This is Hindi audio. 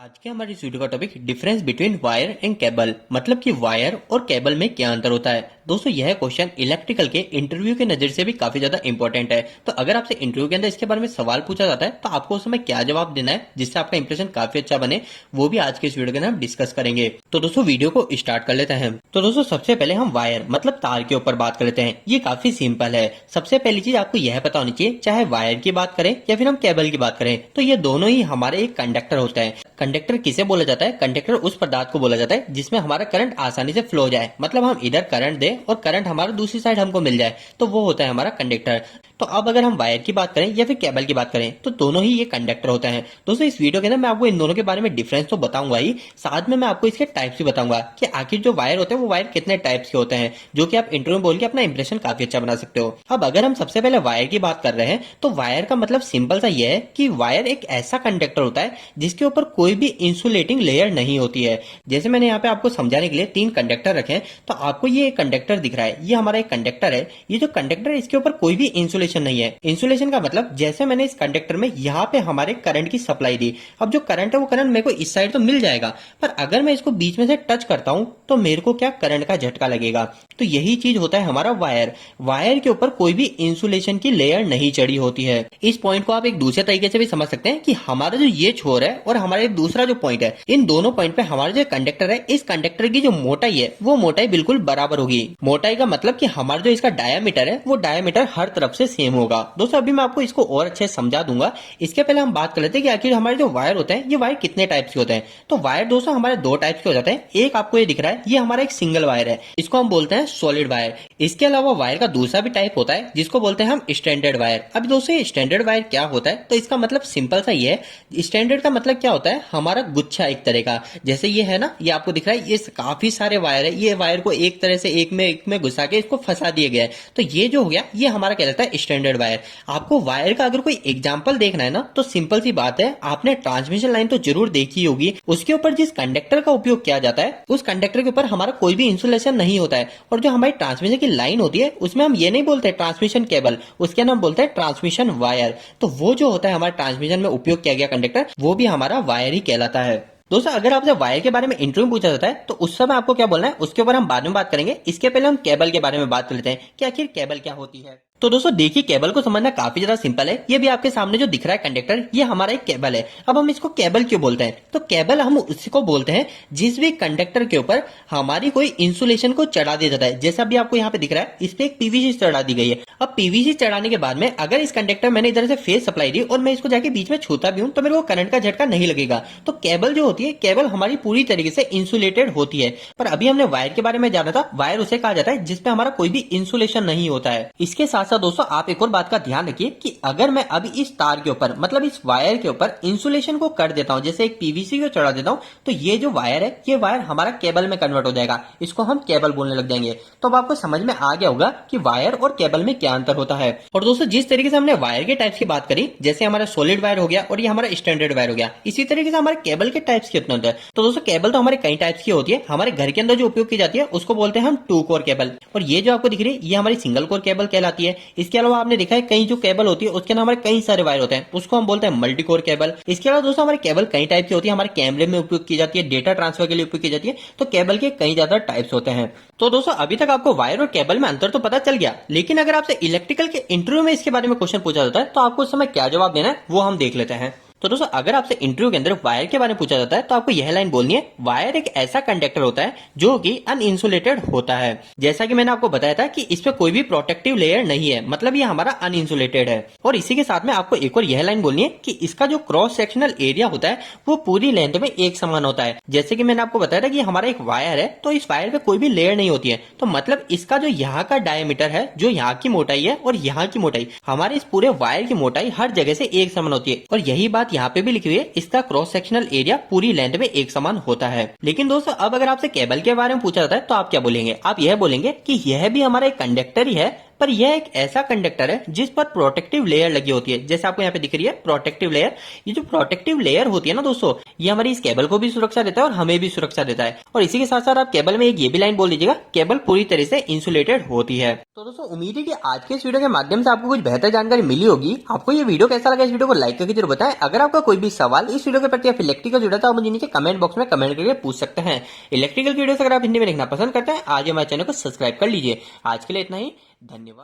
आज के हमारी इस वीडियो का topic difference between wire and cable, मतलब कि वायर और केबल में क्या अंतर होता है। दोस्तों यह क्वेश्चन इलेक्ट्रिकल के इंटरव्यू के नजर से भी काफी ज्यादा इंपॉर्टेंट है। तो अगर आपसे इंटरव्यू के अंदर इसके बारे में सवाल पूछा जाता है तो आपको उस समय क्या जवाब देना है जिससे आपका इंप्रेशन काफी अच्छा बने, वो भी आज के इस वीडियो के अंदर हम डिस्कस करेंगे। तो दोस्तों वीडियो को स्टार्ट कर लेते हैं। तो दोस्तों सबसे पहले हम वायर मतलब तार के ऊपर बात कर लेते हैं। ये काफी सिंपल है। सबसे पहली चीज आपको यह पता होनी चाहिए, चाहे वायर की बात करें या फिर हम केबल की बात करें, तो ये दोनों ही हमारे एक कंडक्टर होता है। कंडक्टर किसे बोला जाता है? कंडक्टर उस पदार्थ को बोला जाता है जिसमें हमारा करंट आसानी से फ्लो जाए, मतलब हम इधर करंट दें और करंट हमारा दूसरी साइड हमको मिल जाए, तो वो होता है हमारा कंडक्टर। तो अब अगर हम वायर की बात करें या फिर केबल की बात करें तो दोनों ही ये कंडक्टर होते हैं। दोस्तों इस वीडियो के अंदर मैं आपको इन दोनों के बारे में डिफरेंस तो बताऊंगा ही, साथ में मैं आपको इसके टाइप्स भी बताऊंगा कि आखिर जो वायर होते हैं वो वायर कितने टाइप्स के होते हैं, जो कि आप इंटरव्यू में बोल के अपना इंप्रेशन काफी अच्छा बना सकते हो। अब अगर हम सबसे पहले वायर की बात कर रहे हैं तो वायर का मतलब सिंपल सा ये है कि वायर एक ऐसा कंडक्टर होता है जिसके ऊपर कोई भी इंसुलेटिंग लेयर नहीं होती है। जैसे मैंने यहाँ पे आपको समझाने के लिए 3 कंडक्टर रखे हैं, तो आपको ये एक कंडक्टर दिख रहा है, ये हमारा एक कंडक्टर है। ये जो कंडक्टर है इसके ऊपर कोई भी इंसुलेशन नहीं है। इंसुलेशन का मतलब जैसे मैंने इस कंडक्टर में यहाँ पे हमारे करंट की सप्लाई दी, अब जो करंट है वो करंट मेरे को इस साइड तो मिल जाएगा, पर अगर मैं इसको बीच में से टच करता हूं तो मेरे को क्या करंट का झटका लगेगा। तो यही चीज होता है हमारा वायर। वायर के ऊपर कोई भी इंसुलेशन की लेयर नहीं चढ़ी होती है। इस पॉइंट को आप एक दूसरे तरीके से भी समझ सकते हैं कि हमारा जो ये छोर है और हमारा दूसरा जो पॉइंट है, इन दोनों पॉइंट पे हमारा जो कंडक्टर है, इस कंडक्टर की जो मोटाई है वो मोटाई बिल्कुल बराबर होगी। मोटाई का मतलब कि हमारा जो इसका डायामीटर है वो डायामीटर हर तरफ से सेम होगा। दोस्तों अभी मैं आपको इसको और अच्छे से समझा दूंगा। इसके पहले हम बात कर लेते हैं कि आखिर हमारे जो वायर होते हैं ये वायर कितने टाइप्स के होते हैं। तो वायर दोस्तों हमारे 2 टाइप्स के हो जाते हैं। एक आपको ये दिख रहा है, ये हमारा एक सिंगल वायर है, इसको हम बोलते हैं सॉलिड वायर। इसके अलावा वायर का दूसरा भी टाइप होता है जिसको बोलते हैं हम स्टैंडर्ड वायर। अब दोस्तों ये स्टैंडर्ड वायर क्या होता है, तो इसका मतलब सिंपल सा ये है। स्टैंडर्ड का मतलब क्या होता है, हमारा गुच्छा एक तरह का, जैसे ये है ना, ये आपको दिख रहा है, ये काफी सारे वायर है, ये वायर को एक तरह से एक में घुसा के इसको फंसा दिया गया है। तो ये जो हो गया ये हमारा कहलाता है स्टैंडर्ड वायर। आपको वायर का अगर कोई एग्जांपल देखना है ना, तो सिंपल सी बात है, आपने ट्रांसमिशन लाइन तो जरूर देखी होगी। उसके ऊपर जिस कंडक्टर का उपयोग किया जाता है उस कंडक्टर के ऊपर हमारा कोई भी इंसुलेशन नहीं होता है, और जो हमारी ट्रांसमिशन की लाइन होती है उसमें हम ये नहीं बोलते ट्रांसमिशन केबल, उसके नाम बोलते हैं ट्रांसमिशन वायर। तो वो जो होता है हमारे ट्रांसमिशन में उपयोग किया गया कंडक्टर, वो भी हमारा वायर ही कहलाता है। दोस्तों अगर आपसे वायर के बारे में इंटरव्यू पूछा जाता है तो उस समय आपको क्या बोलना है उसके ऊपर हम बाद में बात करेंगे। इसके पहले हम केबल के बारे में बात कर लेते हैं कि आखिर केबल क्या होती है। तो दोस्तों देखिए केबल को समझना काफी ज्यादा सिंपल है। ये भी आपके सामने जो दिख रहा है कंडक्टर, ये हमारा एक केबल है। अब हम इसको केबल क्यों बोलते हैं, तो केबल हम उसको बोलते हैं जिस भी कंडक्टर के ऊपर हमारी कोई इंसुलेशन को चढ़ा दिया जाता है। जैसे अभी आपको यहाँ पे दिख रहा है, इस पे एक पीवीसी चढ़ा दी गई है। अब पीवीसी चढ़ाने के बाद में अगर इस कंडक्टर मैंने इधर से फेस सप्लाई दी और मैं इसको जाके बीच में छूता भी हूं तो मेरे को करंट का झटका नहीं लगेगा। तो केबल जो होती है, केबल हमारी पूरी तरीके से इंसुलेटेड होती है। पर अभी हमने वायर के बारे में जाना था, वायर उसे कहा जाता है जिसपे हमारा कोई भी इंसुलेशन नहीं होता है। इसके साथ साथ दोस्तों आप एक और बात का ध्यान रखिए कि अगर मैं अभी इस तार के ऊपर मतलब इस वायर के ऊपर इंसुलेशन को कर देता हूं, जैसे एक पीवीसी को चढ़ा देता हूं, तो ये जो वायर है ये वायर हमारा केबल में कन्वर्ट हो जाएगा। इसको हम केबल बोलने लग जाएंगे। तो अब आपको समझ में आ गया होगा कि वायर और केबल में क्या अंतर होता है। और दोस्तों जिस तरीके से हमने वायर के टाइप्स की बात करी, जैसे हमारा सॉलिड वायर हो गया और ये हमारा स्टैंडर्ड वायर हो गया, इसी तरीके से हमारे केबल के टाइप्स कितने होते हैं। तो दोस्तों केबल तो हमारे कई टाइप्स की होती है। हमारे घर के अंदर जो उपयोग की जाती है उसको बोलते हैं हम 2 कोर केबल, और ये जो आपको दिख रही है ये हमारी सिंगल कोर केबल कहलाती है। इसके अलावा आपने देखा है कई जो केबल होती है उसके अंदर हमारे कई सारे वायर होते हैं, उसको हम बोलते हैं मल्टी कोर केबल। इसके अलावा दोस्तों हमारे केबल कई टाइप की होती है। हमारे कैमरे में उपयोग की जाती है, डेटा ट्रांसफर के लिए उपयोग की जाती है। तो केबल के कई ज्यादा टाइप्स होते हैं। तो दोस्तों अभी तक आपको वायर और केबल में अंतर तो पता चल गया, लेकिन अगर आपसे इलेक्ट्रिकल के इंटरव्यू में इसके बारे में क्वेश्चन पूछा जाता है तो आपको उस समय क्या जवाब देना है वो हम देख लेते हैं। तो दोस्तों अगर आपसे इंटरव्यू के अंदर वायर के बारे में पूछा जाता है तो आपको यह लाइन बोलनी है, वायर एक ऐसा कंडक्टर होता है जो कि अनइंसुलेटेड होता है। जैसा कि मैंने आपको बताया था कि इस पे कोई भी प्रोटेक्टिव लेयर नहीं है, मतलब ये हमारा अनइंसुलेटेड है। और इसी के साथ में आपको एक और यह लाइन बोलनी है कि इसका जो क्रॉस सेक्शनल एरिया होता है वो पूरी लेंथ में एक समान होता है। जैसे कि मैंने आपको बताया था कि हमारा एक वायर है, तो इस वायर पे कोई भी लेयर नहीं होती है, तो मतलब इसका जो यहाँ का डायमीटर है, जो यहाँ की मोटाई है और यहाँ की मोटाई, हमारे इस पूरे वायर की मोटाई हर जगह से एक समान होती है। और यही बात यहाँ पे भी लिखी हुई है, इसका क्रॉस सेक्शनल एरिया पूरी लेंथ में एक समान होता है। लेकिन दोस्तों अब अगर आपसे केबल के बारे में पूछा जाता है तो आप क्या बोलेंगे? आप यह बोलेंगे कि यह भी हमारा एक कंडक्टर ही है, पर यह एक ऐसा कंडक्टर है जिस पर प्रोटेक्टिव लेयर लगी होती है। जैसे आपको यहाँ पे दिख रही है प्रोटेक्टिव लेयर। ये जो प्रोटेक्टिव लेयर होती है ना दोस्तों, ये हमारी इस केबल को भी सुरक्षा देता है और हमें भी सुरक्षा देता है। और इसी के साथ साथ आप केबल में एक ये भी लाइन बोल दीजिएगा, केबल पूरी तरह से इंसुलेटेड होती है। तो दोस्तों उम्मीद है कि आज के इस वीडियो के माध्यम से आपको कुछ बेहतर जानकारी मिली होगी। आपको ये वीडियो कैसा लगा, इस वीडियो को लाइक करके जरूर बताएं। अगर आपका कोई भी सवाल इस वीडियो के प्रति या इलेक्ट्रिकल जुड़ा था, आप मुझे नीचे कमेंट बॉक्स में कमेंट करके पूछ सकते हैं। इलेक्ट्रिकल वीडियो अगर आप हिंदी में देखना पसंद करते हैं, आज हमारे चैनल को सब्सक्राइब कर लीजिए। आज के लिए इतना ही, धन्यवाद।